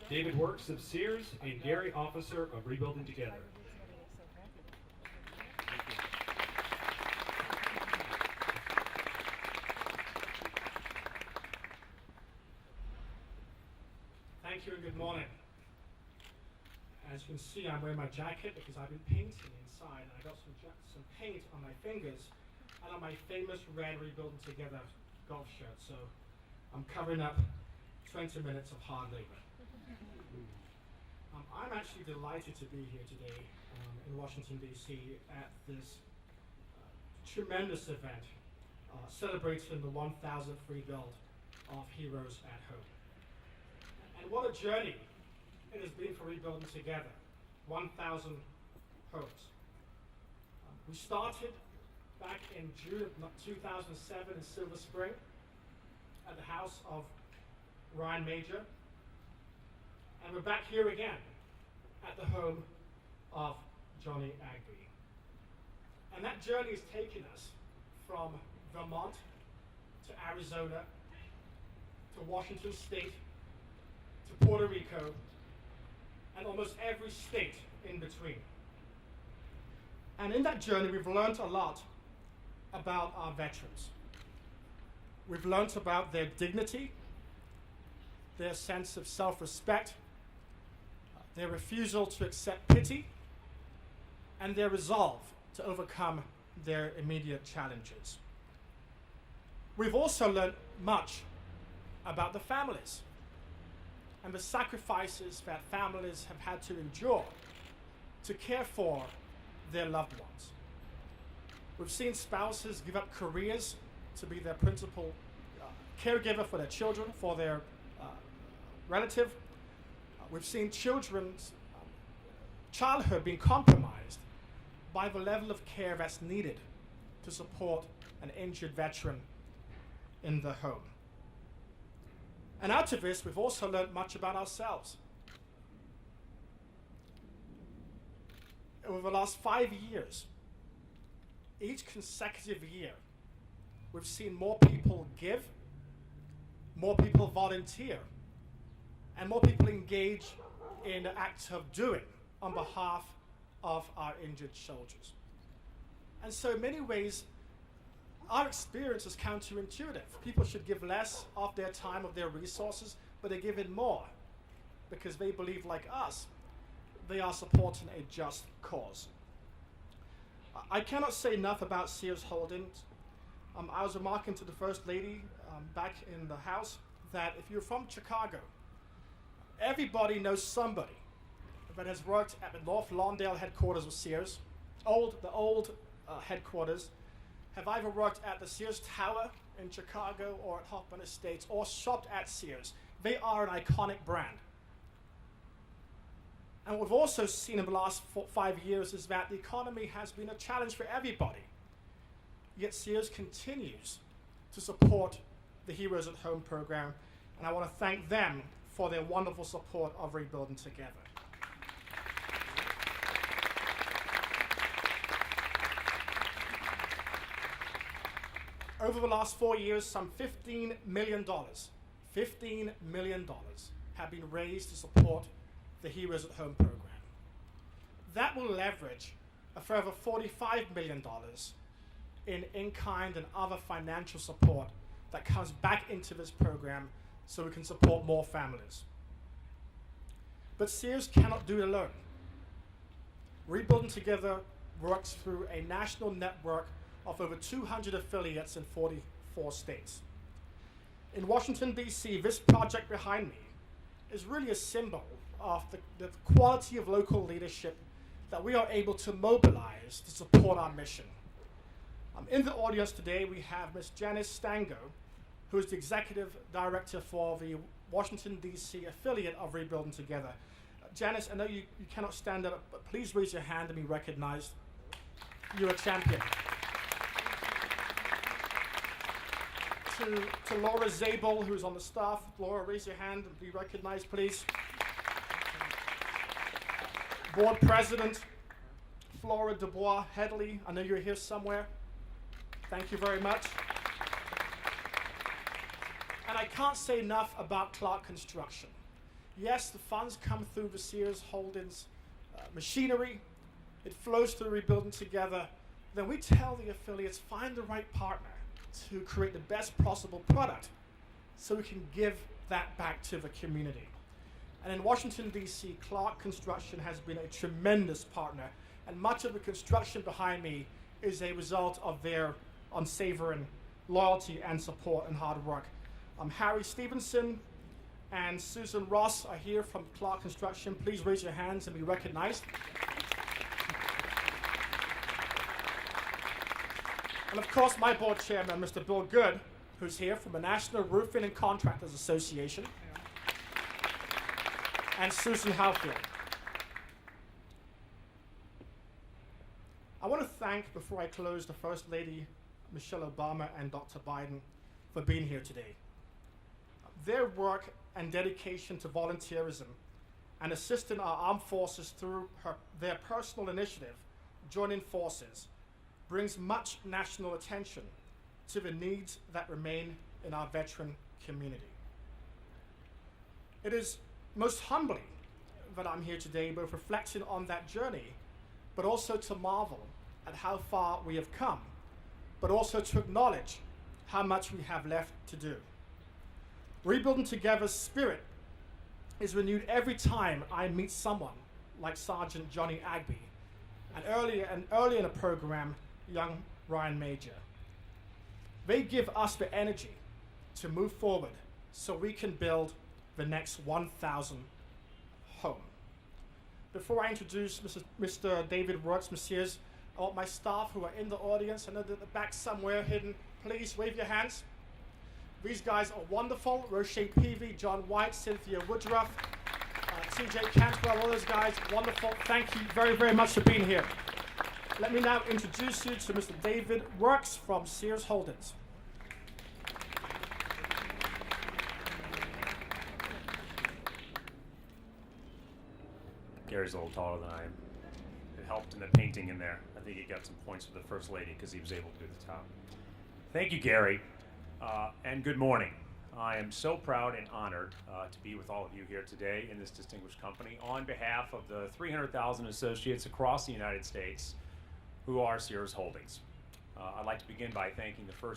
David Works of Sears, and Gary Officer of Rebuilding Together. Thank you and good morning. As you can see, I'm wearing my jacket because I've been painting inside, and I got some paint on my fingers and on my famous red Rebuilding Together golf shirt. So I'm covering up 20 minutes of hard labor. I'm actually delighted to be here today in Washington, D.C. at this tremendous event celebrating the 1,000th rebuild of Heroes at Home. And what a journey it has been for Rebuilding Together, 1,000 homes. We started back in June of 2007 in Silver Spring at the house of Ryan Major. And we're back here again at the home of Johnny Agby. And that journey has taken us from Vermont to Arizona to Washington State to Puerto Rico and almost every state in between. And in that journey, we've learned a lot about our veterans. We've learned about their dignity, their sense of self-respect, their refusal to accept pity, and their resolve to overcome their immediate challenges. We've also learned much about the families and the sacrifices that families have had to endure to care for their loved ones. We've seen spouses give up careers to be their principal caregiver for their children, for their relative. We've seen children's childhood being compromised by the level of care that's needed to support an injured veteran in the home. And out of this, we've also learned much about ourselves. Over the last 5 years, each consecutive year, we've seen more people give, more people volunteer, and more people engage in the act of doing on behalf of our injured soldiers. And so in many ways, our experience is counterintuitive. People should give less of their time, of their resources, but they give in more because they believe, like us, they are supporting a just cause. I cannot say enough about Sears Holdings. I was remarking to the First Lady back in the House that if you're from Chicago, everybody knows somebody that has worked at the North Lawndale headquarters of Sears, the old headquarters, have either worked at the Sears Tower in Chicago or at Hoffman Estates or shopped at Sears. They are an iconic brand. And what we've also seen in the last 5 years is that the economy has been a challenge for everybody. Yet Sears continues to support the Heroes at Home program, and I want to thank them for their wonderful support of Rebuilding Together. Over the last 4 years, some $15 million have been raised to support the Heroes at Home program. That will leverage a further $45 million in-kind and other financial support that comes back into this program so we can support more families. But Sears cannot do it alone. Rebuilding Together works through a national network of over 200 affiliates in 44 states. In Washington, D.C., this project behind me is really a symbol of the quality of local leadership that we are able to mobilize to support our mission. In the audience today, we have Ms. Janice Stango, who is the Executive Director for the Washington, D.C. affiliate of Rebuilding Together. Janice, I know you cannot stand up, but please raise your hand and be recognized. You're a champion. To Laura Zabel, who's on the staff. Laura, raise your hand and be recognized, please. Board President Flora Dubois Headley, I know you're here somewhere. Thank you very much. And I can't say enough about Clark Construction. Yes, the funds come through the Sears Holdings machinery. It flows through Rebuilding Together. Then we tell the affiliates, find the right partner to create the best possible product so we can give that back to the community. And in Washington, D.C., Clark Construction has been a tremendous partner, and much of the construction behind me is a result of their unsavoring loyalty and support and hard work. Harry Stevenson and Susan Ross are here from Clark Construction. Please raise your hands and be recognized. And of course, my board chairman, Mr. Bill Good, who's here from the National Roofing and Contractors Association, and Susan Halfield. I want to thank, before I close, the First Lady, Michelle Obama, and Dr. Biden for being here today. Their work and dedication to volunteerism and assisting our armed forces through their personal initiative, Joining Forces, brings much national attention to the needs that remain in our veteran community. It is most humbling that I'm here today, both reflecting on that journey, but also to marvel at how far we have come, but also to acknowledge how much we have left to do. Rebuilding Together's spirit is renewed every time I meet someone like Sergeant Johnny Agby, and earlier in the program, young Ryan Major. They give us the energy to move forward so we can build the next 1,000 home. Before I introduce Mr. David Works, Messieurs, I want my staff who are in the audience and at the back somewhere hidden, please wave your hands. These guys are wonderful. Roche Peavy, John White, Cynthia Woodruff, TJ Cantwell, all those guys, wonderful. Thank you very, very much for being here. Let me now introduce you to Mr. David Works from Sears Holdings. Gary's a little taller than I am. It helped in the painting in there. I think he got some points for the First Lady because he was able to do the top. Thank you, Gary, and good morning. I am so proud and honored to be with all of you here today in this distinguished company on behalf of the 300,000 associates across the United States who are Sears Holdings. I'd like to begin by thanking the First